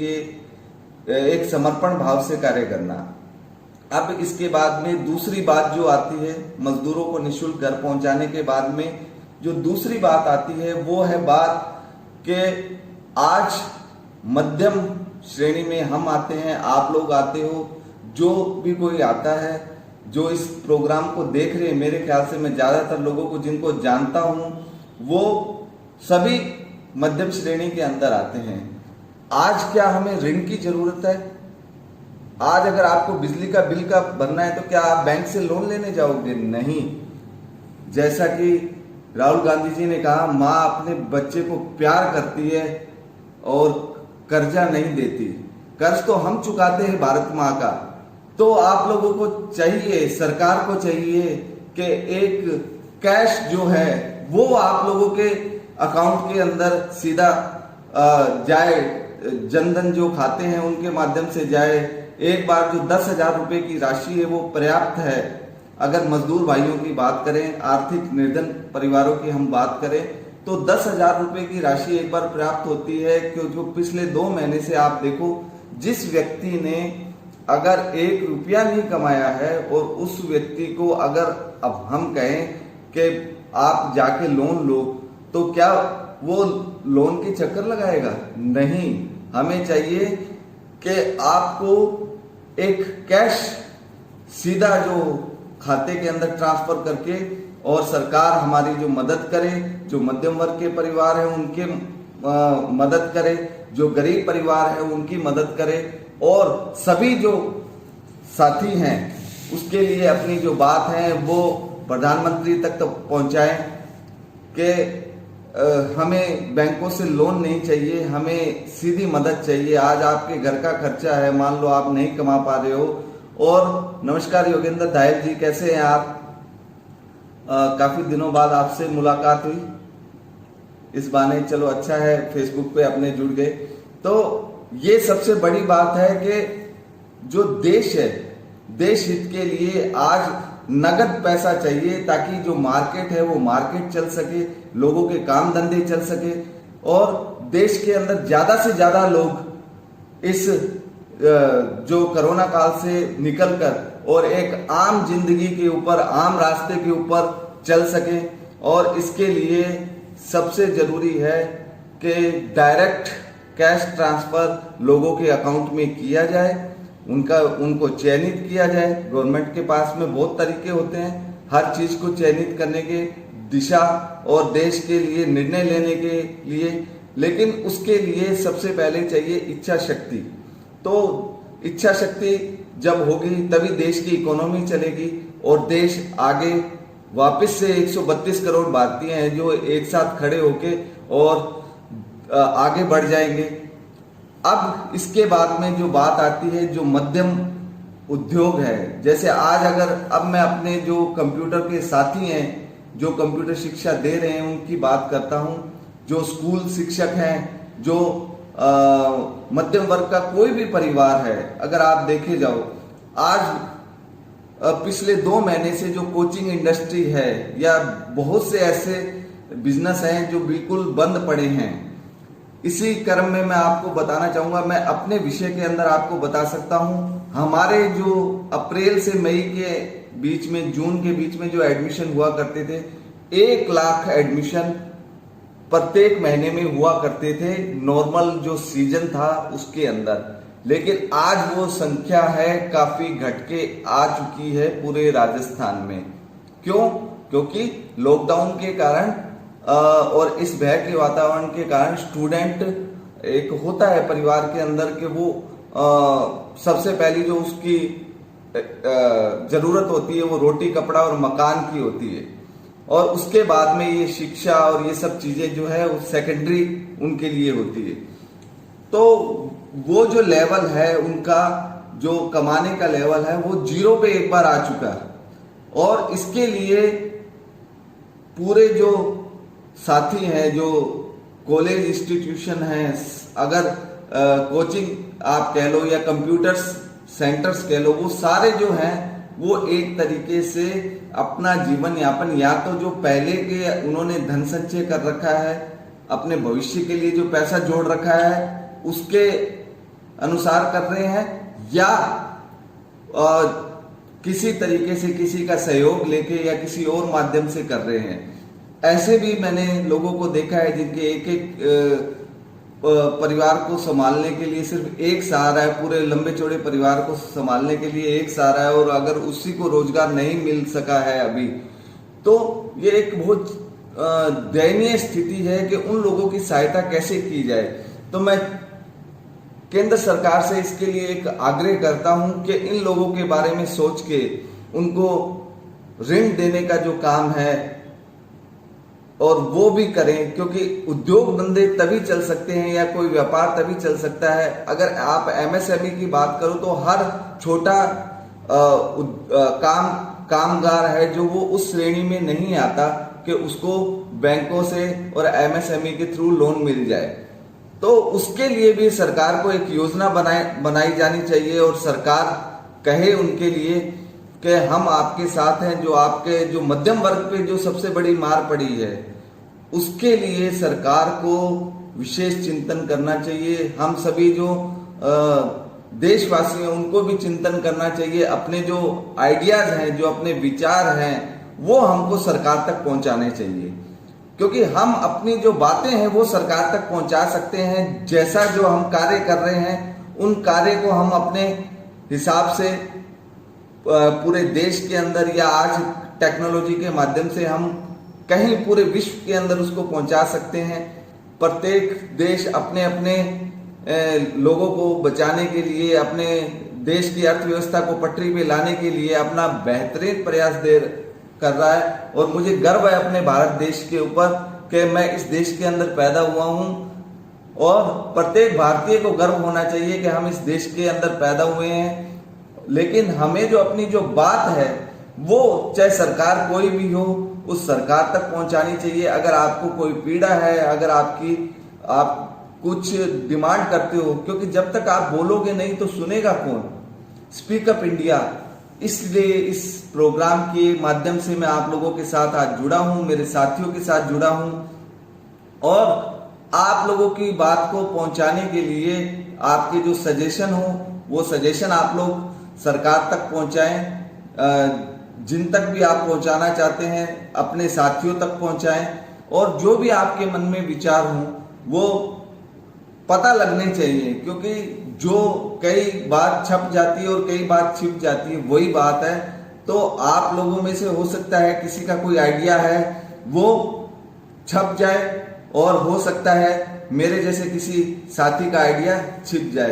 लिए एक समर्पण भाव से कार्य करना। अब इसके बाद में दूसरी बात जो आती है, मजदूरों को निःशुल्क घर पहुंचाने के बाद में जो दूसरी बात आती है वो है बात कि आज मध्यम श्रेणी में हम आते हैं, आप लोग आते हो, जो भी कोई आता है जो इस प्रोग्राम को देख रहे हैं, मेरे ख्याल से मैं ज्यादातर लोगों को जिनको जानता हूं वो सभी मध्यम श्रेणी के अंदर आते हैं। आज क्या हमें ऋण की जरूरत है? आज अगर आपको बिजली का बिल का भरना है तो क्या आप बैंक से लोन लेने जाओगे? नहीं। जैसा कि राहुल गांधी जी ने कहा, माँ अपने बच्चे को प्यार करती है और कर्जा नहीं देती। कर्ज तो हम चुकाते हैं भारत माँ का। तो आप लोगों को चाहिए, सरकार को चाहिए कि एक कैश जो है वो आप लोगों के अकाउंट के अंदर सीधा जाए, जनधन जो खाते हैं उनके माध्यम से जाए। एक बार जो 10,000 रुपए की राशि है वो पर्याप्त है। अगर मजदूर भाइयों की बात करें, आर्थिक निर्धन परिवारों की हम बात करें तो 10,000 रुपए की राशि एक बार पर्याप्त होती है। क्योंकि पिछले 2 महीने से आप देखो, जिस व्यक्ति ने अगर 1 रुपया नहीं कमाया है और उस व्यक्ति को अगर अब हम कहें कि आप जाके लोन लो तो क्या वो लोन के चक्कर लगाएगा? नहीं। हमें चाहिए कि आपको एक कैश सीधा जो खाते के अंदर ट्रांसफर करके, और सरकार हमारी जो मदद करे, जो मध्यम वर्ग के परिवार है उनके मदद करे, जो गरीब परिवार है उनकी मदद करे, और सभी जो साथी हैं उसके लिए अपनी जो बात है वो प्रधानमंत्री तक तो पहुंचाएं कि हमें बैंकों से लोन नहीं चाहिए, हमें सीधी मदद चाहिए। आज आपके घर का खर्चा है, मान लो आप नहीं कमा पा रहे हो। और नमस्कार योगेंद्र दायल जी, कैसे हैं आप? काफी दिनों बाद आपसे मुलाकात हुई इस बहाने, चलो अच्छा है, फेसबुक पे अपने जुड़ गए। तो ये सबसे बड़ी बात है कि जो देश है, देश हित के लिए आज नगद पैसा चाहिए ताकि जो मार्केट है वो मार्केट चल सके, लोगों के काम धंधे चल सके और देश के अंदर ज्यादा से ज्यादा लोग इस जो कोरोना काल से निकलकर और एक आम जिंदगी के ऊपर, आम रास्ते के ऊपर चल सके। और इसके लिए सबसे जरूरी है कि डायरेक्ट कैश ट्रांसफर लोगों के अकाउंट में किया जाए, उनको चयनित किया जाए। गवर्नमेंट के पास में बहुत तरीके होते हैं हर चीज को चयनित करने के, दिशा और देश के लिए निर्णय लेने के लिए, लेकिन उसके लिए सबसे पहले चाहिए इच्छा शक्ति। तो इच्छा शक्ति जब होगी तभी देश की इकोनॉमी चलेगी और देश आगे वापस से 132 करोड़ भारतीय हैं जो एक साथ खड़े होके और आगे बढ़ जाएंगे। अब इसके बाद में जो बात आती है जो मध्यम उद्योग है, जैसे आज अगर अब मैं अपने जो कंप्यूटर के साथी हैं जो कंप्यूटर शिक्षा दे रहे हैं उनकी बात करता हूं, जो स्कूल शिक्षक हैं, जो मध्यम वर्ग का कोई भी परिवार है, अगर आप देखे जाओ आज पिछले 2 महीने से जो कोचिंग इंडस्ट्री है या बहुत से ऐसे बिजनेस हैं जो बिल्कुल बंद पड़े हैं। इसी क्रम में मैं आपको बताना चाहूंगा, मैं अपने विषय के अंदर आपको बता सकता हूं, हमारे जो अप्रैल से मई के बीच में, जून के बीच में जो एडमिशन हुआ करते थे, 1 लाख एडमिशन प्रत्येक महीने में हुआ करते थे नॉर्मल जो सीजन था उसके अंदर। लेकिन आज वो संख्या है काफी घट के आ चुकी है पूरे राजस्थान में। क्यों? क्योंकि लॉकडाउन के कारण और इस भय के वातावरण के कारण स्टूडेंट, एक होता है परिवार के अंदर कि वो सबसे पहली जो उसकी जरूरत होती है वो रोटी कपड़ा और मकान की होती है, और उसके बाद में ये शिक्षा और ये सब चीजें जो है वो सेकेंडरी उनके लिए होती है। तो वो जो लेवल है उनका, जो कमाने का लेवल है वो 0 पे एक बार आ चुका है। और इसके लिए पूरे जो साथी हैं, जो कॉलेज इंस्टीट्यूशन हैं, अगर कोचिंग आप कह लो या कंप्यूटर सेंटर्स कह लो, वो सारे जो हैं वो एक तरीके से अपना जीवन यापन, या तो जो पहले के उन्होंने धन संचय कर रखा है, अपने भविष्य के लिए जो पैसा जोड़ रखा है, उसके अनुसार कर रहे हैं या किसी तरीके से किसी का सहयोग लेके या किसी और माध्यम से कर रहे हैं। ऐसे भी मैंने लोगों को देखा है जिनके एक एक परिवार को संभालने के लिए सिर्फ एक सहारा है, पूरे लंबे चौड़े परिवार को संभालने के लिए एक सहारा है, और अगर उसी को रोजगार नहीं मिल सका है अभी, तो ये एक बहुत दयनीय स्थिति है कि उन लोगों की सहायता कैसे की जाए। तो मैं केंद्र सरकार से इसके लिए एक आग्रह करता हूं कि इन लोगों के बारे में सोच के उनको ऋण देने का जो काम है और वो भी करें, क्योंकि उद्योग धंधे तभी चल सकते हैं या कोई व्यापार तभी चल सकता है अगर आप एमएसएमई की बात करो तो हर छोटा कामगार है जो वो उस श्रेणी में नहीं आता कि उसको बैंकों से और एमएसएमई के थ्रू लोन मिल जाए। तो उसके लिए भी सरकार को एक योजना बनाई जानी चाहिए और सरकार कहे उनके लिए कि हम आपके साथ हैं। जो आपके जो मध्यम वर्ग पे जो सबसे बड़ी मार पड़ी है उसके लिए सरकार को विशेष चिंतन करना चाहिए। हम सभी जो देशवासी हैं उनको भी चिंतन करना चाहिए। अपने जो आइडियाज हैं, जो अपने विचार हैं, वो हमको सरकार तक पहुंचाने चाहिए, क्योंकि हम अपनी जो बातें हैं वो सरकार तक पहुंचा सकते हैं। जैसा जो हम कार्य कर रहे हैं उन कार्य को हम अपने हिसाब से पूरे देश के अंदर या आज टेक्नोलॉजी के माध्यम से हम कहीं पूरे विश्व के अंदर उसको पहुंचा सकते हैं। प्रत्येक देश अपने अपने लोगों को बचाने के लिए, अपने देश की अर्थव्यवस्था को पटरी पे लाने के लिए अपना बेहतरीन प्रयास कर रहा है। और मुझे गर्व है अपने भारत देश के ऊपर कि मैं इस देश के अंदर पैदा हुआ हूं, और प्रत्येक भारतीय को गर्व होना चाहिए कि हम इस देश के अंदर पैदा हुए हैं। लेकिन हमें जो अपनी जो बात है वो चाहे सरकार कोई भी हो उस सरकार तक पहुंचानी चाहिए। अगर आपको कोई पीड़ा है, अगर आप कुछ डिमांड करते हो, क्योंकि जब तक आप बोलोगे नहीं तो सुनेगा कौन। स्पीक अप इंडिया, इसलिए इस प्रोग्राम के माध्यम से मैं आप लोगों के साथ आज जुड़ा हूं, मेरे साथियों के साथ जुड़ा हूं, और आप लोगों की बात को पहुंचाने के लिए आपके जो सजेशन हो वो सजेशन आप लोग सरकार तक पहुंचाएं। जिन तक भी आप पहुंचाना चाहते हैं अपने साथियों तक पहुंचाएं, और जो भी आपके मन में विचार हो वो पता लगने चाहिए, क्योंकि जो कई बात छप जाती है और कई बात छिप जाती है वही बात है। तो आप लोगों में से हो सकता है किसी का कोई आइडिया है वो छप जाए, और हो सकता है मेरे जैसे किसी साथी का आइडिया छिप जाए।